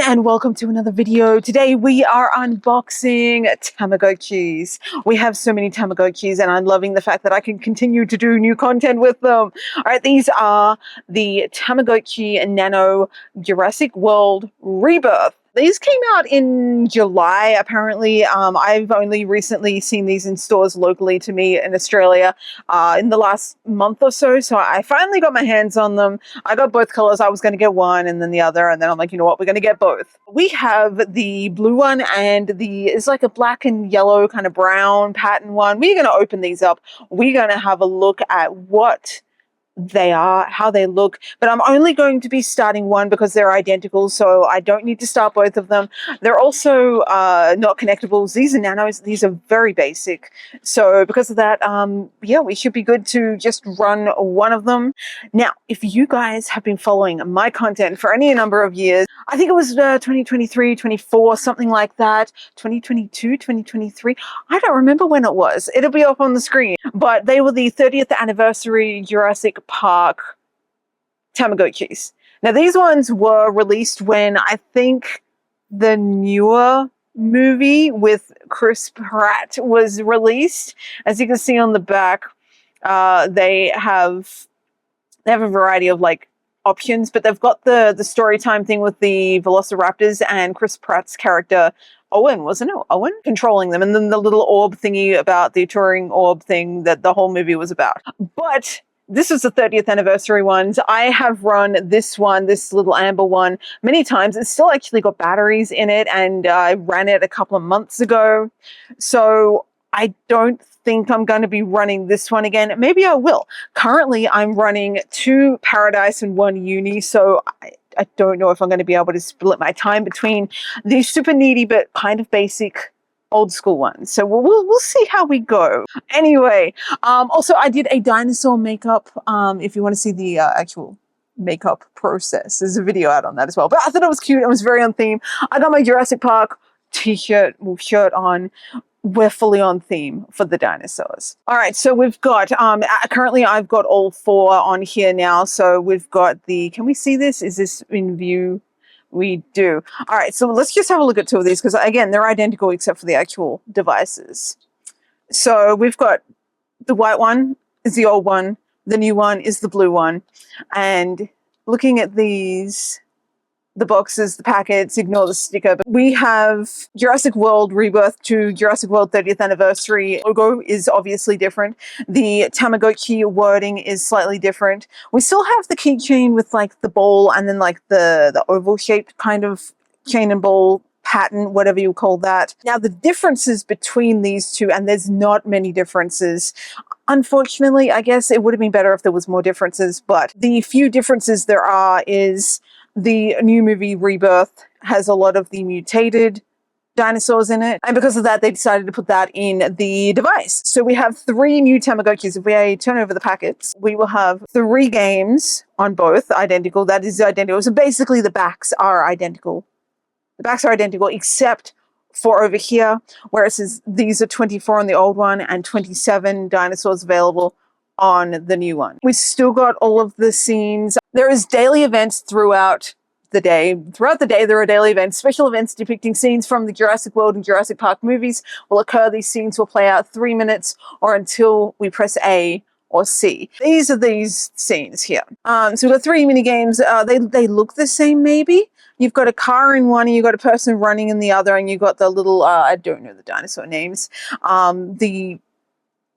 and welcome to another video. Today we are unboxing Tamagotchis. We have so many Tamagotchis and I'm loving the fact that I can continue to do new content with them. Alright, these are the Tamagotchi Nano Jurassic World REBIRTH. These came out in July, apparently. I've only recently seen these in stores locally to me in Australia in the last month or so. So I finally got my hands on them. I got both colors. I was going to get one and then the other. And then I'm like, you know what? We're going to get both. We have the blue one and it's like a black and yellow kind of brown pattern one. We're going to open these up. We're going to have a look at what they are, how they look, but I'm only going to be starting one because they're identical, so I don't need to start both of them. They're also not connectables. These are nanos. These are very basic, so because of that, yeah, we should be good to just run one of them. Now, if you guys have been following my content for any number of years, I think it was 2023, 24, something like that, 2022, 2023, I don't remember when it was. It'll be up on the screen, but they were the 30th anniversary Jurassic Park Tamagotchis. Now these ones were released when I think the newer movie with Chris Pratt was released. As you can see on the back, they have a variety of like options, but they've got the story time thing with the Velociraptors and Chris Pratt's character Owen, wasn't it? Owen controlling them, and then the little orb thingy about the touring orb thing that the whole movie was about. But this was the 30th anniversary ones. I have run this one, this little amber one, many times. It's still actually got batteries in it, and I ran it a couple of months ago. So I don't think I'm going to be running this one again. Maybe I will. Currently, I'm running 2 Paradise and 1 Uni, so I don't know if I'm going to be able to split my time between these super needy but kind of basic old school ones. So we'll see how we go. Anyway, also I did a dinosaur makeup. If you want to see the actual makeup process, there's a video out on that as well. But I thought it was cute. It was very on theme. I got my Jurassic Park t-shirt, shirt on. We're fully on theme for the dinosaurs. All right, so we've got, currently I've got all 4 on here now. So we've got can we see this? Is this in view? We do. All right, so let's just have a look at 2 of these because, again, they're identical except for the actual devices. So we've got the white one is the old one. The new one is the blue one. And looking at these, the boxes, the packets, ignore the sticker. But we have Jurassic World REBIRTH to Jurassic World 30th Anniversary. Logo is obviously different. The Tamagotchi wording is slightly different. We still have the keychain with like the ball and then like the oval shaped kind of chain and ball pattern, whatever you call that. Now the differences between these two, and there's not many differences. Unfortunately, I guess it would have been better if there was more differences, but the few differences there are is the new movie REBIRTH has a lot of the mutated dinosaurs in it. And because of that, they decided to put that in the device. So we have 3 new Tamagotchis. If we turn over the packets, we will have 3 games on both, identical. That is identical. So basically the backs are identical. The backs are identical except for over here, where it says these are 24 on the old one and 27 dinosaurs available on the new one. We've still got all of the scenes. There is daily events throughout the day. Throughout the day, there are daily events. Special events depicting scenes from the Jurassic World and Jurassic Park movies will occur. These scenes will play out 3 minutes or until we press A or C. These are these scenes here. So we've got 3 mini games. They look the same, maybe. You've got a car in one, and you've got a person running in the other, and you've got the little, I don't know the dinosaur names, the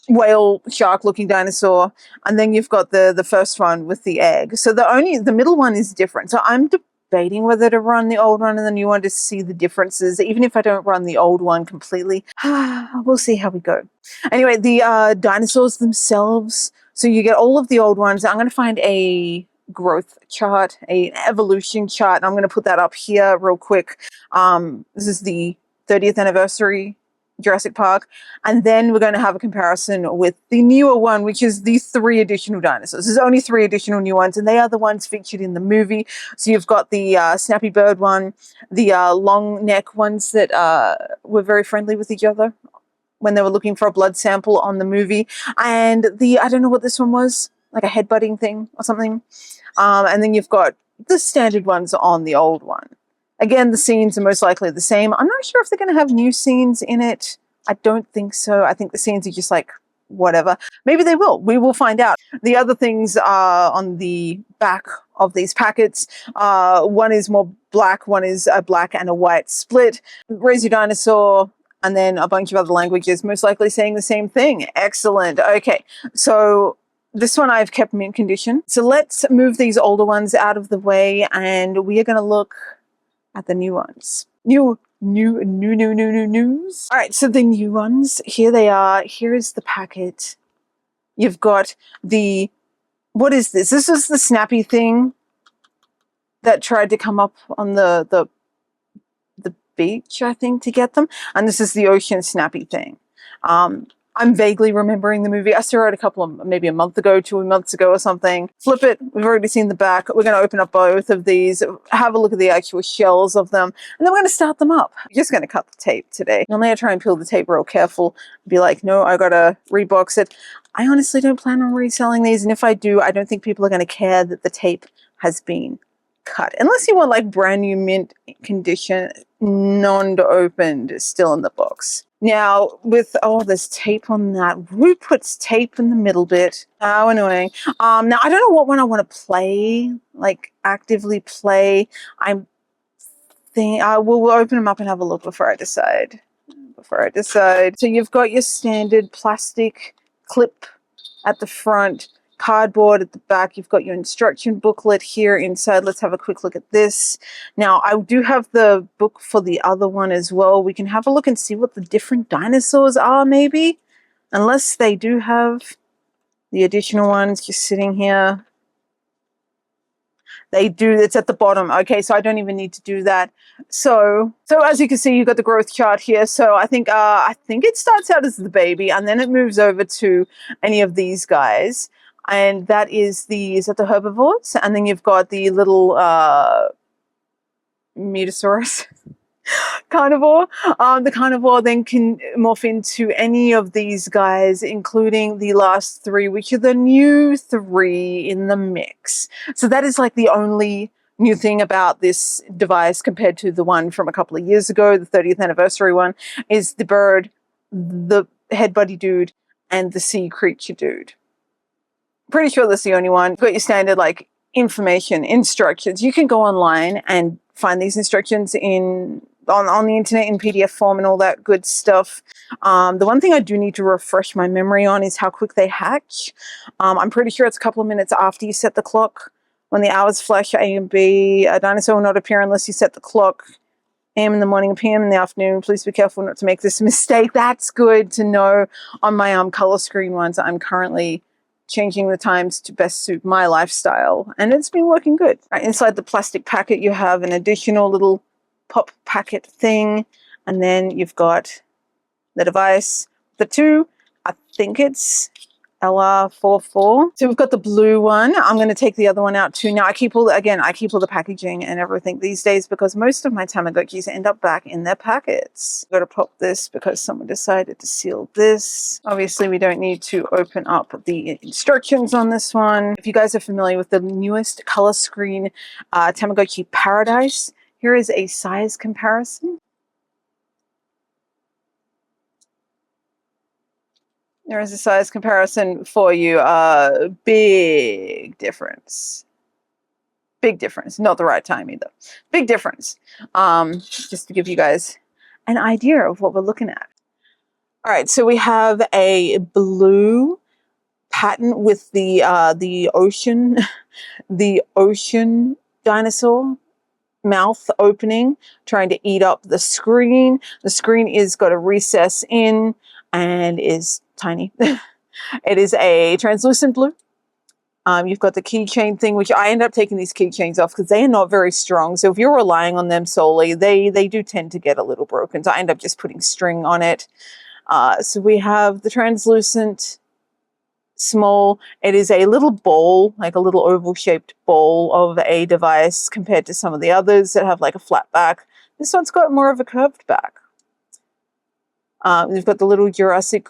whale shark looking dinosaur, and then you've got the first one with the egg. So the middle one is different. So I'm debating whether to run the old one and the new one to see the differences, even if I don't run the old one completely. We'll see how we go. Anyway, the dinosaurs themselves, so you get all of the old ones. I'm going to find a growth chart, an evolution chart, and I'm going to put that up here real quick. This is the 30th anniversary Jurassic Park, and then we're going to have a comparison with the newer one, which is the 3 additional dinosaurs. There's only 3 additional new ones, and they are the ones featured in the movie. So you've got the snappy bird one, the long neck ones that were very friendly with each other when they were looking for a blood sample on the movie, and I don't know what this one was, like a headbutting thing or something. And then you've got the standard ones on the old one. Again, the scenes are most likely the same. I'm not sure if they're going to have new scenes in it. I don't think so. I think the scenes are just like whatever. Maybe they will. We will find out. The other things are on the back of these packets. One is more black, one is a black and a white split. Raise your dinosaur, and then a bunch of other languages, most likely saying the same thing. Excellent. Okay, so this one I've kept mint condition. So let's move these older ones out of the way, and we are going to look at the new ones. News. All right, so the new ones, here they are. Here is the packet. You've got the, what is this? This is the snappy thing that tried to come up on the beach, I think, to get them. And this is the ocean snappy thing. I'm vaguely remembering the movie. I saw it a couple of, maybe a month ago, 2 months ago or something. Flip it. We've already seen the back. We're going to open up both of these, have a look at the actual shells of them, and then we're going to start them up. I'm just going to cut the tape today. Normally I try and peel the tape real careful, be like, no, I got to rebox it. I honestly don't plan on reselling these, and if I do, I don't think people are going to care that the tape has been cut. Unless you want like brand new mint condition, non-opened, still in the box. Now, with, oh, there's tape on that. Who puts tape in the middle bit? How annoying. Now, I don't know what one I want to play, like actively play. I'm thinking, we'll open them up and have a look before I decide. So you've got your standard plastic clip at the front, cardboard at the back. You've got your instruction booklet here inside. Let's have a quick look at this. Now, I do have the book for the other one as well. We can have a look and see what the different dinosaurs are, maybe. Unless they do have the additional ones just sitting here. They do. It's at the bottom. Okay, so I don't even need to do that. So as you can see, you've got the growth chart here. So I think it starts out as the baby, and then it moves over to any of these guys. And that is that the herbivores? And then you've got the little Metasaurus carnivore. The carnivore then can morph into any of these guys, including the last three, which are the new three in the mix. So that is like the only new thing about this device compared to the one from a couple of years ago, the 30th anniversary one, is the bird, the head buddy dude, and the sea creature dude. Pretty sure that's the only one. You've got your standard like information, instructions. You can go online and find these instructions on the internet in PDF form and all that good stuff. The one thing I do need to refresh my memory on is how quick they hatch. I'm pretty sure it's a couple of minutes after you set the clock. When the hours flash A and B, a dinosaur will not appear unless you set the clock. AM in the morning and PM in the afternoon. Please be careful not to make this mistake. That's good to know. On my color screen ones, I'm currently changing the times to best suit my lifestyle, and it's been working good. Right, inside the plastic packet, you have an additional little pop packet thing, and then you've got the device. The two, I think it's LR44. So we've got the blue one. I'm going to take the other one out too. Now I keep all the packaging and everything these days because most of my Tamagotchis end up back in their packets. I've got to pop this because someone decided to seal this. Obviously we don't need to open up the instructions on this one. If you guys are familiar with the newest color screen Tamagotchi Paradise, here is a size comparison. There is a size comparison for you. Big difference. Big difference. Not the right time either. Big difference. Just to give you guys an idea of what we're looking at. All right, so we have a blue pattern with the ocean, the ocean dinosaur mouth opening, trying to eat up the screen. The screen is got a recess in and is tiny. It is a translucent blue. You've got the keychain thing, which I end up taking these keychains off because they are not very strong. So if you're relying on them solely, they do tend to get a little broken. So I end up just putting string on it. So we have the translucent small. It is a little ball, like a little oval shaped ball of a device compared to some of the others that have like a flat back. This one's got more of a curved back. We've got the little Jurassic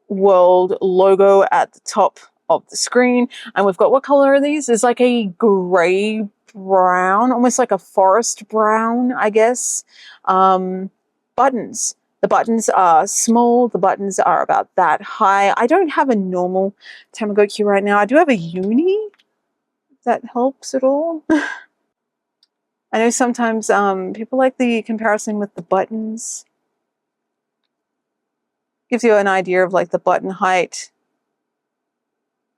World logo at the top of the screen, and we've got, what color are these? It's like a gray brown, almost like a forest brown, I guess. Buttons. The buttons are small. The buttons are about that high. I don't have a normal Tamagotchi right now. I do have a uni, if that helps at all. I know sometimes people like the comparison with the buttons. Gives you an idea of like the button height.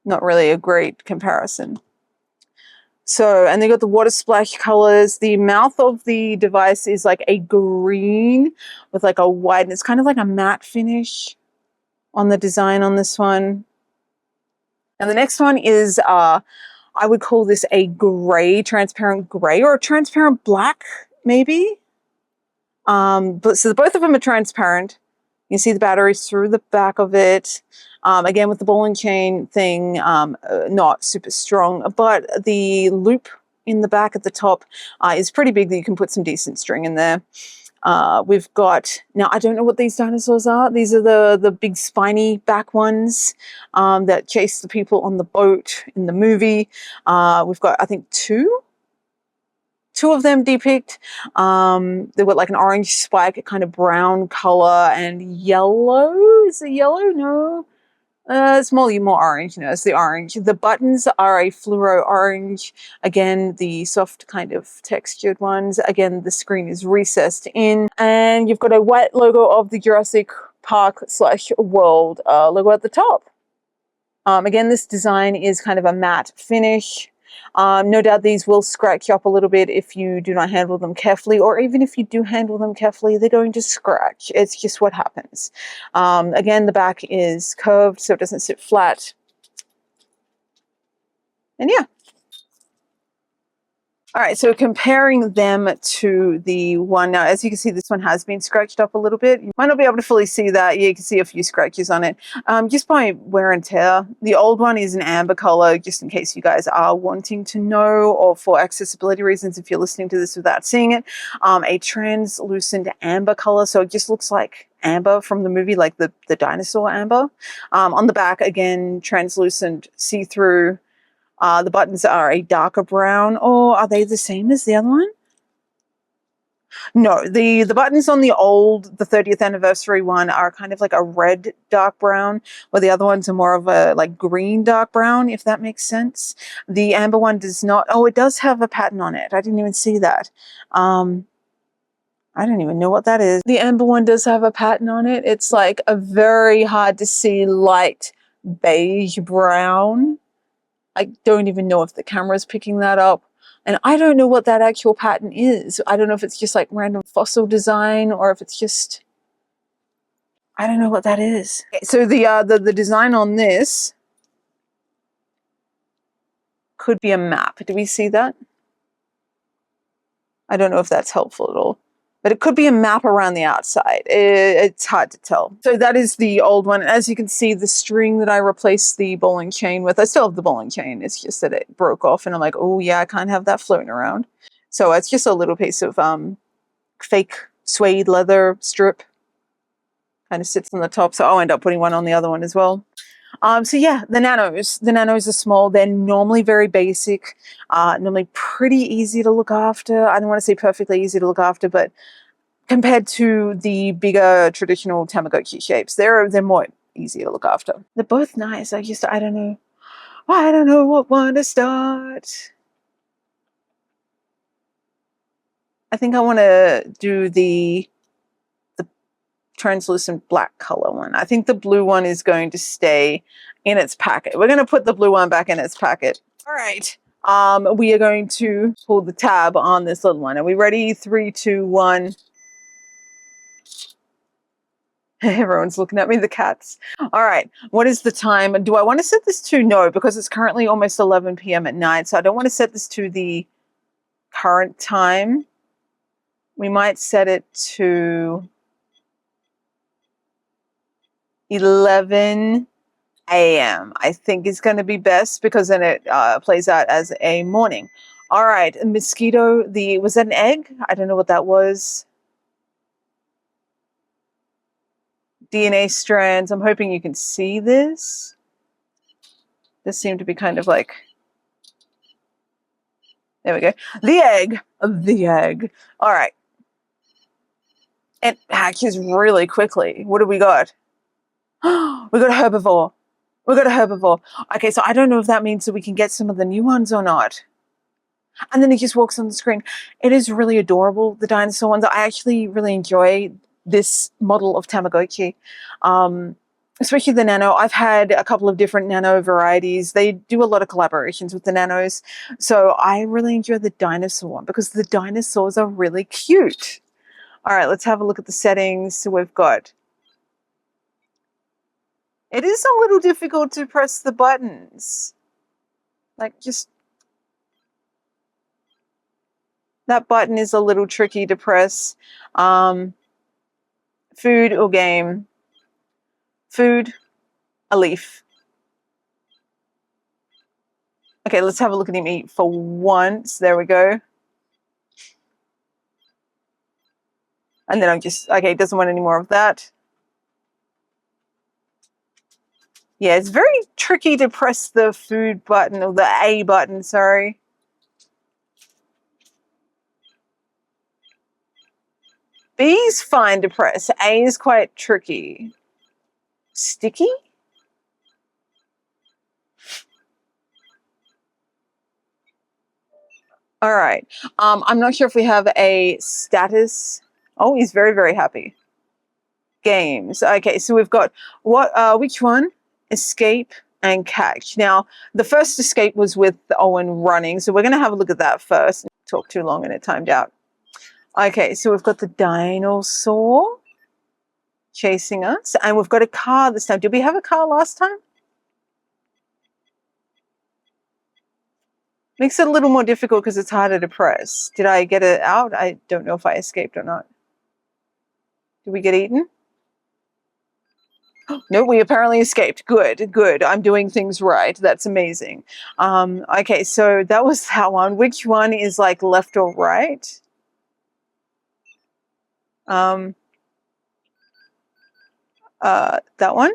Not really a great comparison. So, and they got the water splash colors. The mouth of the device is like a green with like a white, and it's kind of like a matte finish on the design on this one. And the next one is, I would call this a gray, transparent gray, or a transparent black, maybe. But so both of them are transparent. You see the batteries through the back of it. Again, with the ball and chain thing, not super strong, but the loop in the back at the top is pretty big that you can put some decent string in there. We've got, now I don't know what these dinosaurs are. These are the big spiny back ones that chase the people on the boat in the movie. We've got, I think, two of them depict. They've got like an orange spike, kind of brown color, and yellow. Is it yellow? No. It's more orange. No, it's the orange. The buttons are a fluoro orange. Again, the soft kind of textured ones. Again, the screen is recessed in. And you've got a white logo of the Jurassic Park / World logo at the top. Again, this design is kind of a matte finish. No doubt these will scratch up a little bit if you do not handle them carefully, or even if you do handle them carefully, they're going to scratch. It's just what happens. Again, the back is curved, so it doesn't sit flat. And yeah. All right, so comparing them to the one now, as you can see, this one has been scratched up a little bit. You might not be able to fully see that. Yeah, you can see a few scratches on it, just by wear and tear. The old one is an amber color, just in case you guys are wanting to know, or for accessibility reasons, if you're listening to this without seeing it, a translucent amber color. So it just looks like amber from the movie, like the dinosaur amber. On the back, again, translucent, see-through. The buttons are a darker brown, or are they the same as the other one? No, the buttons on the 30th anniversary one are kind of like a red dark brown, where the other ones are more of a like green dark brown, if that makes sense. The amber one does not. Oh, it does have a pattern on it. I didn't even see that. I don't even know what that is. The amber one does have a pattern on it. It's like a very hard to see light beige brown. I don't even know if the camera's picking that up. And I don't know what that actual pattern is. I don't know if it's just like random fossil design, or if it's just, I don't know what that is. Okay, so the design on this could be a map. Do we see that? I don't know if that's helpful at all. But it could be a map around the outside. It's hard to tell. So that is the old one. As you can see, the string that I replaced the bowling chain with, I still have the bowling chain. It's just that it broke off, and I'm like, oh yeah, I can't have that floating around. So it's just a little piece of fake suede leather strip. Kind of sits on the top. So I'll end up putting one on the other one as well. So yeah, the nanos are small. They're normally very basic, normally pretty easy to look after. I don't want to say perfectly easy to look after, but compared to the bigger traditional Tamagotchi shapes, they're more easy to look after. They're both nice. I don't know what one to start. I think I want to do the translucent black color one. I think the blue one is going to stay in its packet. We're going to put the blue one back in its packet. All right. We are going to pull the tab on this little one. Are we ready? 3, 2, 1. Everyone's looking at me, the cats. All right. What is the time? Do I want to set this to? No, because it's currently almost 11 p.m. at night. So I don't want to set this to the current time. We might set it to 11 a.m. I think is going to be best, because then it plays out as a morning. All right, mosquito, was that an egg? I don't know what that was. DNA strands. I'm hoping you can see this. This seemed to be kind of like, There we go. The egg. The egg. All right. It hatches really quickly. What do we got? We got a herbivore. We got a herbivore. Okay, so I don't know if that means that we can get some of the new ones or not. And then he just walks on the screen. It is really adorable, the dinosaur ones. I actually really enjoy this model of Tamagotchi, especially the Nano. I've had a couple of different Nano varieties. They do a lot of collaborations with the Nanos. So I really enjoy the dinosaur one because the dinosaurs are really cute. All right, let's have a look at the settings. So we've got... It is a little difficult to press the buttons. Like, just... That button is a little tricky to press. Food or game? Food, a leaf. Okay, let's have a look at him eat for once. There we go. And then I'm just... Okay, doesn't want any more of that. Yeah, it's very tricky to press the food button, or the A button, sorry. B is fine to press. A is quite tricky. Sticky? All right. I'm not sure if we have a status. Oh, he's very, very happy. Games. Okay, so we've got which one? Escape and catch. Now, the first escape was with Owen running, so we're going to have a look at that first. Talk too long and it timed out. Okay, so we've got the dinosaur chasing us, and we've got a car this time. Did we have a car last time? Makes it a little more difficult because it's harder to press. Did I get it out? I don't know if I escaped or not. Did we get eaten? No, we apparently escaped. Good, good. I'm doing things right. That's amazing. Okay, so that was that one. Which one is like left or right? That one?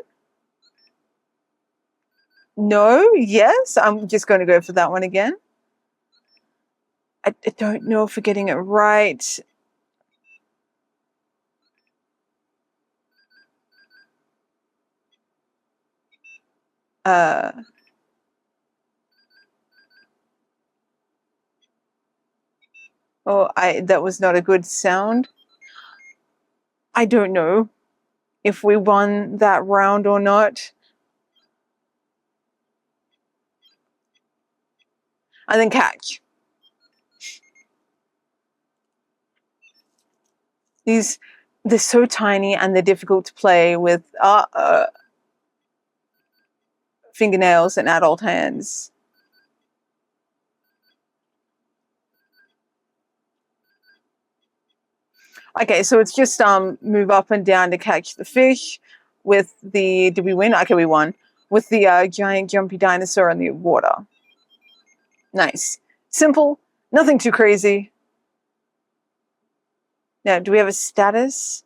No, yes. I'm just going to go for that one again. I don't know if we're getting it right. That was not a good sound. I don't know if we won that round or not. And then catch. They're so tiny and they're difficult to play with fingernails and adult hands. Okay, so it's just move up and down to catch the fish with the... Did we win? Okay, we won. With the giant jumpy dinosaur in the water. Nice. Simple. Nothing too crazy. Now, do we have a status?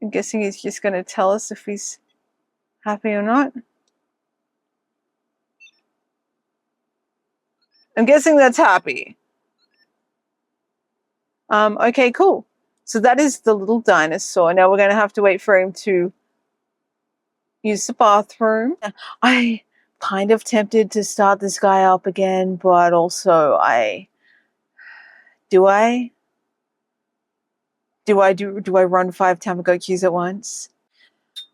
I'm guessing he's just going to tell us if he's happy or not. I'm guessing that's happy. Okay, cool. So that is the little dinosaur. Now we're going to have to wait for him to use the bathroom. I kind of tempted to start this guy up again, but also do I run 5 Tamagotchis at once?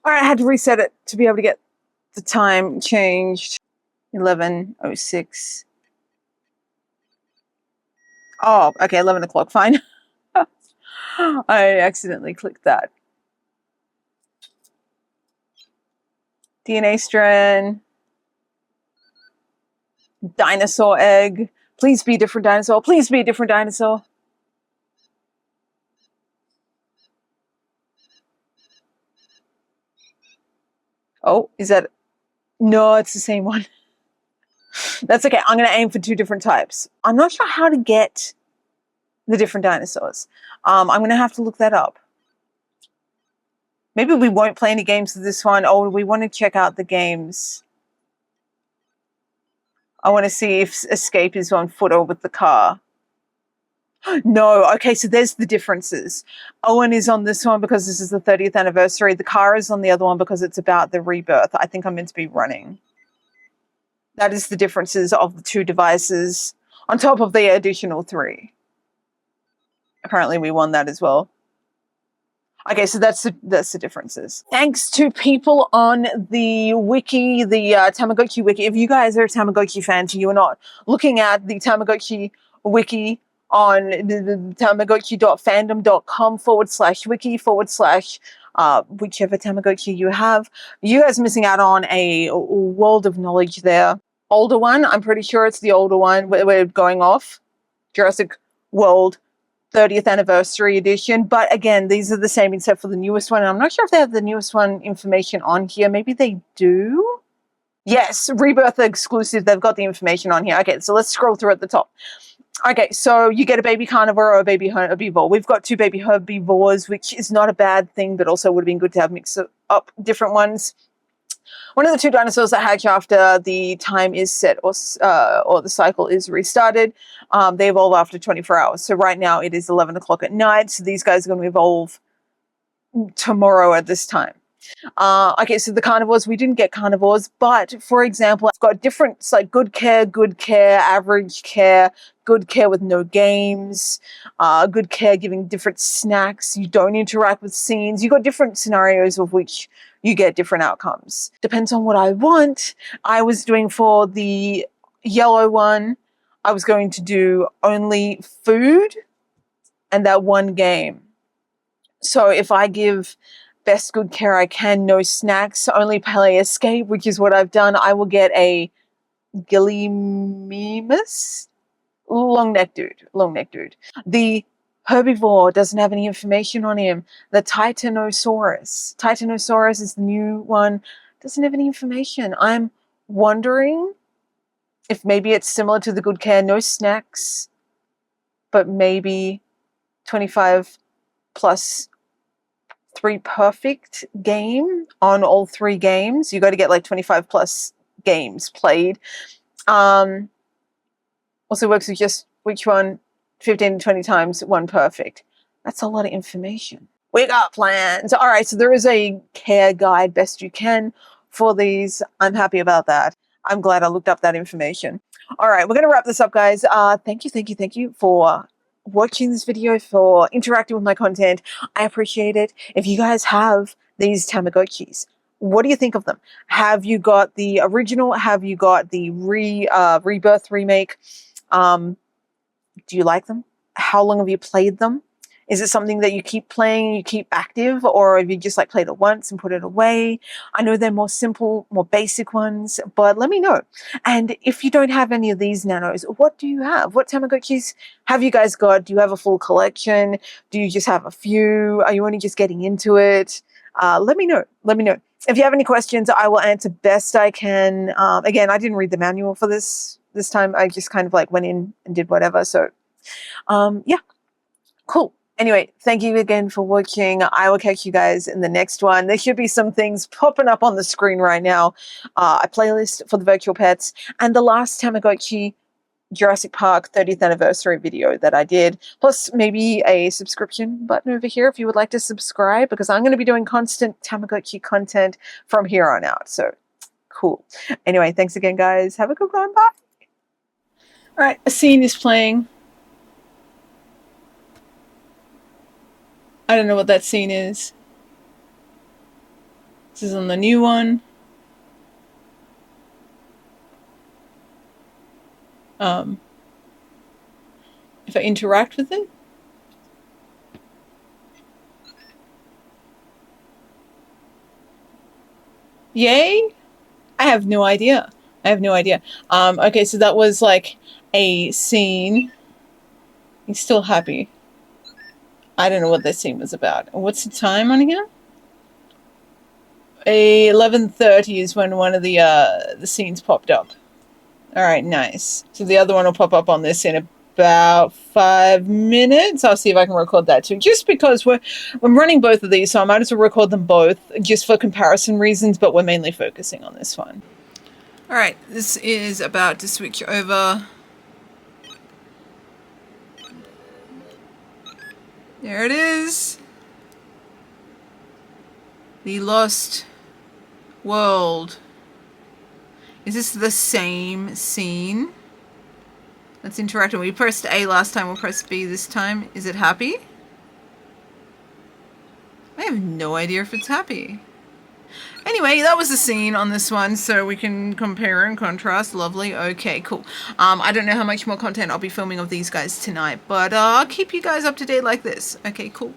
All right, I had to reset it to be able to get the time changed. 11:06. Oh, okay, 11 o'clock, fine. I accidentally clicked that. DNA strand. Dinosaur egg. Please be a different dinosaur. Please be a different dinosaur. Oh, is that... No, it's the same one. That's okay. I'm going to aim for 2 different types. I'm not sure how to get the different dinosaurs. I'm going to have to look that up. Maybe we won't play any games with this one. Oh, we want to check out the games. I want to see if escape is on foot or with the car. No, okay, so there's the differences. Owen is on this one because this is the 30th anniversary. The car is on the other one because it's about the rebirth. I think I'm meant to be running. That is the differences of the two devices on top of the additional 3. Apparently we won that as well. Okay, so that's the differences. Thanks to people on the wiki, the Tamagotchi wiki. If you guys are Tamagotchi fans and you are not looking at the Tamagotchi wiki on the tamagotchi.fandom.com/wiki/ whichever Tamagotchi you have, you guys are missing out on a world of knowledge there. Older one, I'm pretty sure it's the older one. We're going off Jurassic World 30th anniversary edition, but again, these are the same except for the newest one. And I'm not sure if they have the newest one information on here. Maybe they do. Yes, Rebirth exclusive. They've got the information on here. Okay, so let's scroll through at the top. Okay, so you get a baby carnivore or a baby herbivore. We've got 2 baby herbivores, which is not a bad thing, but also would have been good to have mixed up different ones. One of the 2 dinosaurs that hatch after the time is set or the cycle is restarted. They evolve after 24 hours. So right now it is 11 o'clock at night. So these guys are going to evolve tomorrow at this time. Okay, so the carnivores, we didn't get carnivores, but for example, it's got different, it's like good care, average care, good care with no games, good care giving different snacks, you don't interact with scenes, you got different scenarios of which you get different outcomes. Depends on what I want. I was doing for the yellow one, I was going to do only food and that one game. So if I give best good care I can, no snacks, only play escape, which is what I've done, I will get a Gillimemus? Long neck dude. The herbivore doesn't have any information on him. The Titanosaurus is the new one, doesn't have any information. I'm wondering if maybe it's similar to the good care, no snacks, but maybe 25 plus 3 perfect game on all 3 games. You got to get like 25 plus games played. Also works with just which one 15 to 20 times 1 perfect. That's a lot of information. We got plans. All right, so there is a care guide best you can for these. I'm happy about that. I'm glad I looked up that information. All right, we're going to wrap this up, guys. Thank you for watching this video, for interacting with my content. I appreciate it. If you guys have these Tamagotchis, what do you think of them? Have you got the original? Have you got the Rebirth remake? Do you like them? How long have you played them? Is it something that you keep playing, you keep active, or have you just like played it once and put it away? I know they're more simple, more basic ones, but let me know. And if you don't have any of these nanos, what do you have? What Tamagotchis have you guys got? Do you have a full collection? Do you just have a few? Are you only just getting into it? Let me know. If you have any questions, I will answer best I can. Again, I didn't read the manual for this time. I just kind of like went in and did whatever. So, yeah, cool. Anyway, thank you again for watching. I will catch you guys in the next one. There should be some things popping up on the screen right now. A playlist for the virtual pets and the last Tamagotchi Jurassic Park 30th anniversary video that I did, plus maybe a subscription button over here if you would like to subscribe, because I'm going to be doing constant Tamagotchi content from here on out. So cool. Anyway, thanks again, guys. Have a good one. Bye. All right, a scene is playing. I don't know what that scene is. This is on the new one. If I interact with it. Yay? I have no idea. Okay, so that was like a scene. He's still happy. I don't know what that scene was about. What's the time on here? 11:30 is when one of the scenes popped up. All right, nice. So the other one will pop up on this in about 5 minutes. I'll see if I can record that too, just because I'm running both of these, so I might as well record them both just for comparison reasons, but we're mainly focusing on this one. All right, this is about to switch over. There it is. The Lost World. Is this the same scene? Let's interact. We pressed A last time, we'll press B this time. Is it happy? I have no idea if it's happy. Anyway, that was the scene on this one, so we can compare and contrast. Lovely. Okay, cool. I don't know how much more content I'll be filming of these guys tonight, but I'll keep you guys up to date like this. Okay, cool.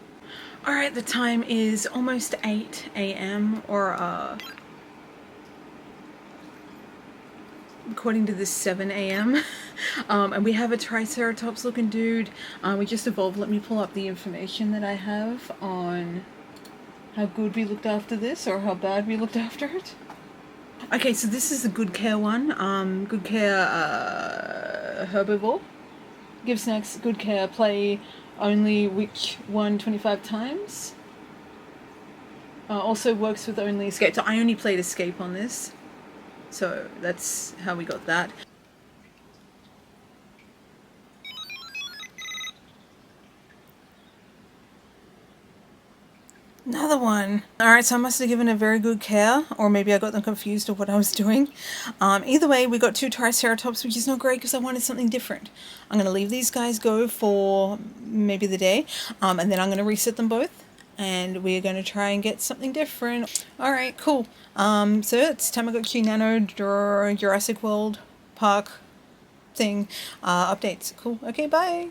Alright, the time is almost 8 a.m. or according to this 7 a.m. And we have a Triceratops looking dude. We just evolved. Let me pull up the information that I have on how good we looked after this or how bad we looked after it. Okay, so this is the good care one. Good care herbivore. Give snacks, good care, play only which one 25 times. Also works with only escape. So I only played escape on this. So that's how we got that. Another one. Alright, so I must have given it very good care, or maybe I got them confused of what I was doing. Either way, we got 2 Triceratops, which is not great because I wanted something different. I'm going to leave these guys go for maybe the day, and then I'm going to reset them both, and we're going to try and get something different. Alright, cool. So it's Tamagotchi Nano Jurassic World Park thing. Updates. Cool. Okay, bye.